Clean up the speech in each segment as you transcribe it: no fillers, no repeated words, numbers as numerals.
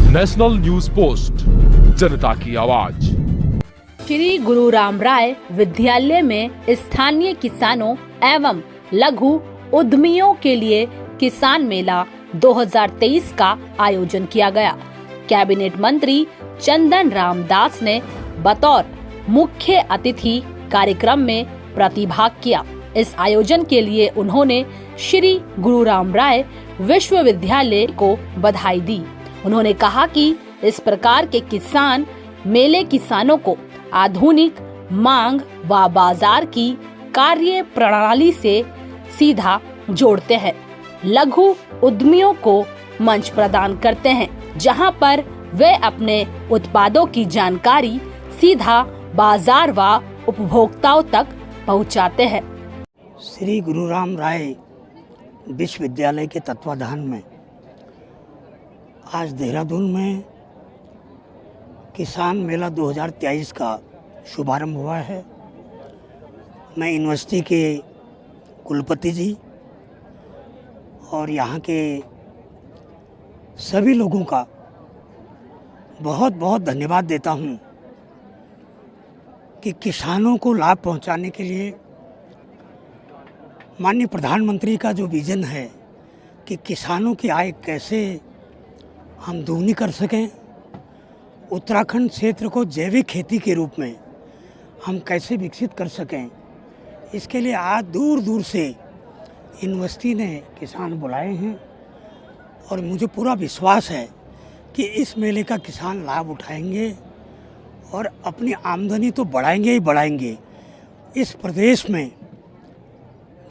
National news post, जनता की आवाज। श्री गुरु राम राय विद्यालय में स्थानीय किसानों एवं लघु उद्यमियों के लिए किसान मेला 2023 का आयोजन किया गया। कैबिनेट मंत्री चंदन राम दास ने बतौर मुख्य अतिथि कार्यक्रम में प्रतिभाग किया। इस आयोजन के लिए उन्होंने श्री गुरु राम राय विश्वविद्यालय को बधाई दी। उन्होंने कहा कि इस प्रकार के किसान मेले किसानों को आधुनिक मांग व बाजार की कार्य प्रणाली से सीधा जोड़ते हैं। लघु उद्यमियों को मंच प्रदान करते हैं, जहां पर वे अपने उत्पादों की जानकारी सीधा बाजार व उपभोक्ताओं तक पहुंचाते हैं। श्री गुरु राम राय विश्वविद्यालय के तत्वाधान में आज देहरादून में किसान मेला 2023 का शुभारंभ हुआ है। मैं यूनिवर्सिटी के कुलपति जी और यहाँ के सभी लोगों का बहुत बहुत धन्यवाद देता हूँ कि किसानों को लाभ पहुँचाने के लिए माननीय प्रधानमंत्री का जो विज़न है कि किसानों की आय कैसे हम दोगुनी कर सकें, उत्तराखंड क्षेत्र को जैविक खेती के रूप में हम कैसे विकसित कर सकें, इसके लिए आज दूर दूर से यूनिवर्सिटी ने किसान बुलाए हैं और मुझे पूरा विश्वास है कि इस मेले का किसान लाभ उठाएंगे और अपनी आमदनी तो बढ़ाएंगे ही बढ़ाएंगे। इस प्रदेश में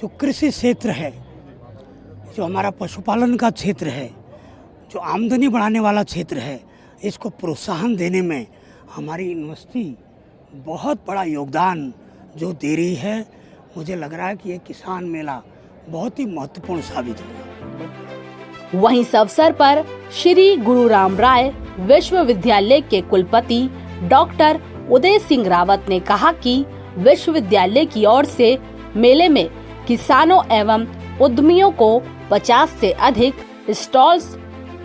जो कृषि क्षेत्र है, जो हमारा पशुपालन का क्षेत्र है, जो आमदनी बढ़ाने वाला क्षेत्र है, इसको प्रोत्साहन देने में हमारी यूनिवर्सिटी बहुत बड़ा योगदान जो दे रही है। मुझे लग रहा है कि ये किसान मेला बहुत ही महत्वपूर्ण साबित होगा। वहीं इस अवसर पर श्री गुरु राम राय विश्वविद्यालय के कुलपति डॉक्टर उदय सिंह रावत ने कहा कि विश्वविद्यालय की ओर से मेले में किसानों एवं उद्यमियों को 50 से अधिक स्टॉल्स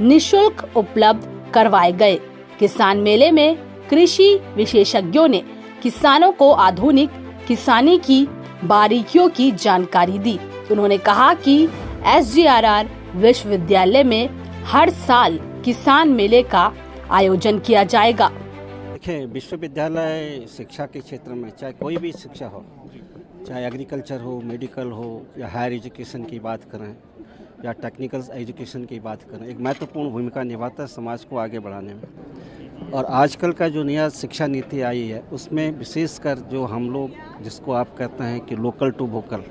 निशुल्क उपलब्ध करवाए गए। किसान मेले में कृषि विशेषज्ञों ने किसानों को आधुनिक किसानी की बारीकियों की जानकारी दी। उन्होंने कहा कि SGRR विश्वविद्यालय में हर साल किसान मेले का आयोजन किया जाएगा। देखिए, विश्वविद्यालय शिक्षा के क्षेत्र में चाहे कोई भी शिक्षा हो, चाहे एग्रीकल्चर हो, मेडिकल हो या हायर एजुकेशन की बात करें या टेक्निकल एजुकेशन की बात करें, एक महत्वपूर्ण भूमिका निभाता है समाज को आगे बढ़ाने में। और आजकल का जो नया शिक्षा नीति आई है उसमें विशेषकर जो हम लोग जिसको आप कहते हैं कि लोकल टू वोकल,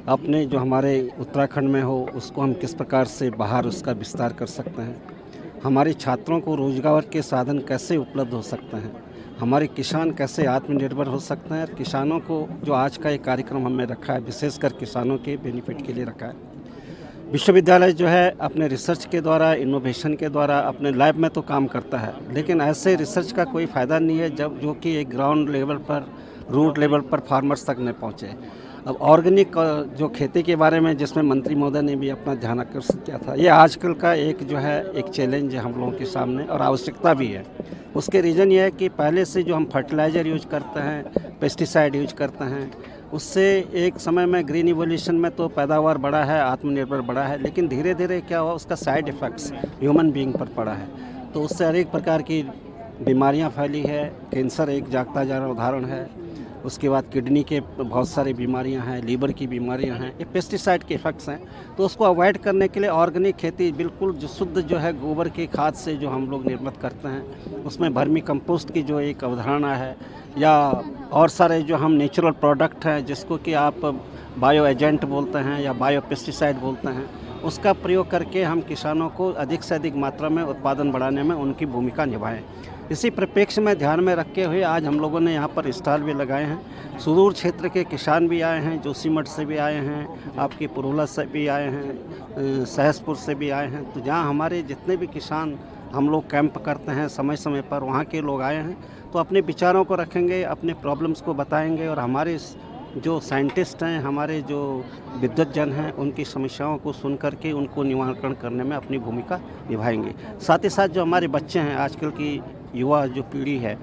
अपने जो हमारे उत्तराखंड में हो उसको हम किस प्रकार से बाहर उसका विस्तार कर सकते हैं, हमारे छात्रों को रोजगार के साधन कैसे उपलब्ध हो सकते हैं, हमारे किसान कैसे आत्मनिर्भर हो सकते हैं। और किसानों को जो आज का एक कार्यक्रम हमने रखा है विशेषकर किसानों के बेनिफिट के लिए रखा है। विश्वविद्यालय जो है अपने रिसर्च के द्वारा, इनोवेशन के द्वारा अपने लैब में तो काम करता है, लेकिन ऐसे रिसर्च का कोई फ़ायदा नहीं है जब जो कि एक ग्राउंड लेवल पर, रूट लेवल पर फार्मर्स तक न पहुँचे। अब ऑर्गेनिक जो खेती के बारे में जिसमें मंत्री महोदय ने भी अपना ध्यान आकर्षित किया था, ये आजकल का एक जो है एक चैलेंज है हम लोगों के सामने और आवश्यकता भी है। उसके रीज़न ये है कि पहले से जो हम फर्टिलाइज़र यूज करते हैं, पेस्टिसाइड यूज करते हैं, उससे एक समय में ग्रीन इवोल्यूशन में तो पैदावार बढ़ा है, आत्मनिर्भर बढ़ा है, लेकिन धीरे धीरे क्या हुआ उसका साइड इफ़ेक्ट्स ह्यूमन बीइंग पर पड़ा है। तो उससे अनेक प्रकार की बीमारियां फैली है। कैंसर एक जागता जा रहा उदाहरण है, उसके बाद किडनी के बहुत सारी बीमारियां हैं, लीवर की बीमारियां हैं, ये पेस्टिसाइड के इफ़ेक्ट्स हैं। तो उसको अवॉइड करने के लिए ऑर्गेनिक खेती बिल्कुल जो शुद्ध जो है गोबर की खाद से जो हम लोग निर्मित करते हैं, उसमें वर्मी कंपोस्ट की जो एक अवधारणा है या और सारे जो हम नेचुरल प्रोडक्ट हैं जिसको कि आप बायो एजेंट बोलते हैं या बायो पेस्टिसाइड बोलते हैं, उसका प्रयोग करके हम किसानों को अधिक से अधिक मात्रा में उत्पादन बढ़ाने में उनकी भूमिका निभाएं। इसी परिप्रेक्ष्य में ध्यान में रखते हुए आज हम लोगों ने यहाँ पर स्टॉल भी लगाए हैं। सुदूर क्षेत्र के किसान भी आए हैं, जोशीमठ से भी आए हैं, आपके पुरोला से भी आए हैं, सहसपुर से भी आए हैं। तो जहाँ हमारे जितने भी किसान हम लोग कैंप करते हैं समय समय पर, वहाँ के लोग आए हैं तो अपने विचारों को रखेंगे, अपने प्रॉब्लम्स को बताएंगे और हमारे जो साइंटिस्ट हैं, हमारे जो विद्वज्जन हैं, उनकी समस्याओं को सुन करके उनको निवारण करने में अपनी भूमिका निभाएंगे। साथ ही साथ जो हमारे बच्चे हैं, आजकल की युवा जो पीढ़ी है,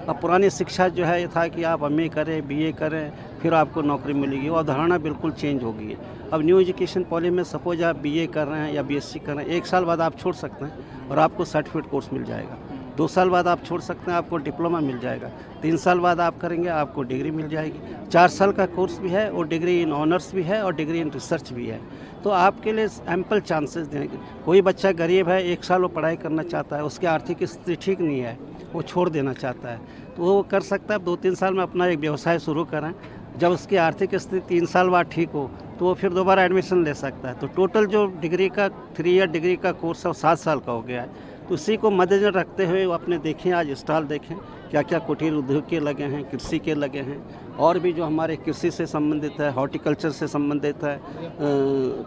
अब पुरानी शिक्षा जो है ये था कि आप एमए करें, बीए करें, फिर आपको नौकरी मिलेगी। वो अवधारणा बिल्कुल चेंज हो गई है। अब न्यू एजुकेशन पॉलिसी में सपोज आप बीए कर रहे हैं या बीएससी कर रहे हैं, 1 साल बाद आप छोड़ सकते हैं और आपको सर्टिफिकेट कोर्स मिल जाएगा। 2 साल बाद आप छोड़ सकते हैं, आपको डिप्लोमा मिल जाएगा। 3 साल बाद आप करेंगे, आपको डिग्री मिल जाएगी। 4 साल का कोर्स भी है और डिग्री इन ऑनर्स भी है और डिग्री इन रिसर्च भी है। तो आपके लिए एम्पल चांसेस देंगे। कोई बच्चा गरीब है, 1 साल वो पढ़ाई करना चाहता है, उसकी आर्थिक स्थिति ठीक नहीं है, वो छोड़ देना चाहता है, तो वो कर सकता है। 2-3 साल में अपना एक व्यवसाय शुरू करें। जब उसकी आर्थिक स्थिति 3 साल बाद ठीक हो तो वो फिर दोबारा एडमिशन ले सकता है। तो टोटल जो डिग्री का 3 ईयर डिग्री का कोर्स है वो 7 साल का हो गया है। तो उसी को मद्देनजर रखते हुए वो अपने देखें, आज स्टॉल देखें क्या क्या कुटीर उद्योग के लगे हैं, कृषि के लगे हैं, और भी जो हमारे कृषि से संबंधित है, हॉर्टिकल्चर से संबंधित है,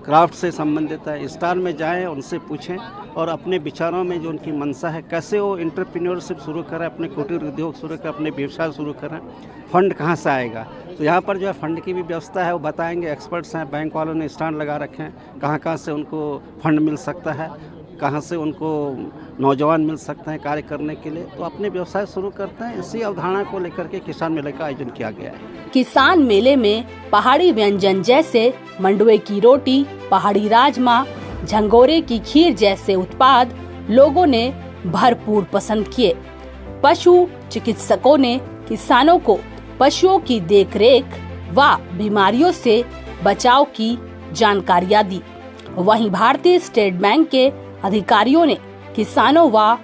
क्राफ्ट से संबंधित है। स्टॉल में जाएं, उनसे पूछें और अपने विचारों में जो उनकी मंशा है, कैसे वो एंटरप्रेन्योरशिप शुरू करें, अपने कुटीर उद्योग शुरू करें, अपने व्यवसाय शुरू करें, फंड कहाँ से आएगा। तो यहाँ पर जो है फंड की भी व्यवस्था है, वो बताएंगे। एक्सपर्ट्स हैं, बैंक वालों ने स्टैंड लगा रखे हैं, कहाँ कहाँ से उनको फंड मिल सकता है, कहाँ से उनको नौजवान मिल सकते हैं कार्य करने के लिए। तो अपने व्यवसाय शुरू करते हैं। इसी अवधारणा को लेकर के किसान मेले का आयोजन किया गया है। किसान मेले में पहाड़ी व्यंजन जैसे मंडुए की रोटी, पहाड़ी राजमा, झंगोरे की खीर जैसे उत्पाद लोगों ने भरपूर पसंद किए। पशु चिकित्सकों ने किसानों को पशुओं की देखरेख व बीमारियों से बचाव की जानकारियां दी। वहीं भारतीय स्टेट बैंक के अधिकारियों ने किसानों व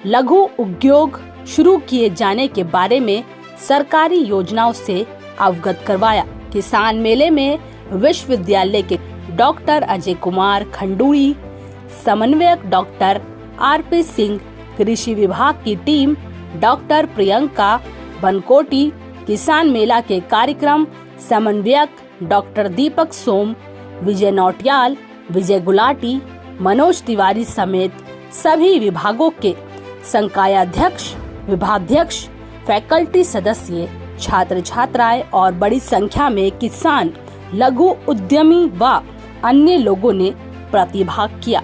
लघु उद्योग शुरू किए जाने के बारे में सरकारी योजनाओं से अवगत करवाया। किसान मेले में विश्वविद्यालय के डॉक्टर अजय कुमार खंडूरी, समन्वयक डॉक्टर आरपी सिंह, कृषि विभाग की टीम डॉक्टर प्रियंका बनकोटी, किसान मेला के कार्यक्रम समन्वयक डॉक्टर दीपक सोम, विजय नौटियाल, विजय गुलाटी, मनोज तिवारी समेत सभी विभागों के संकायाध्यक्ष, विभागाध्यक्ष, फैकल्टी सदस्य, छात्र छात्राएं और बड़ी संख्या में किसान, लघु उद्यमी व अन्य लोगों ने प्रतिभाग किया।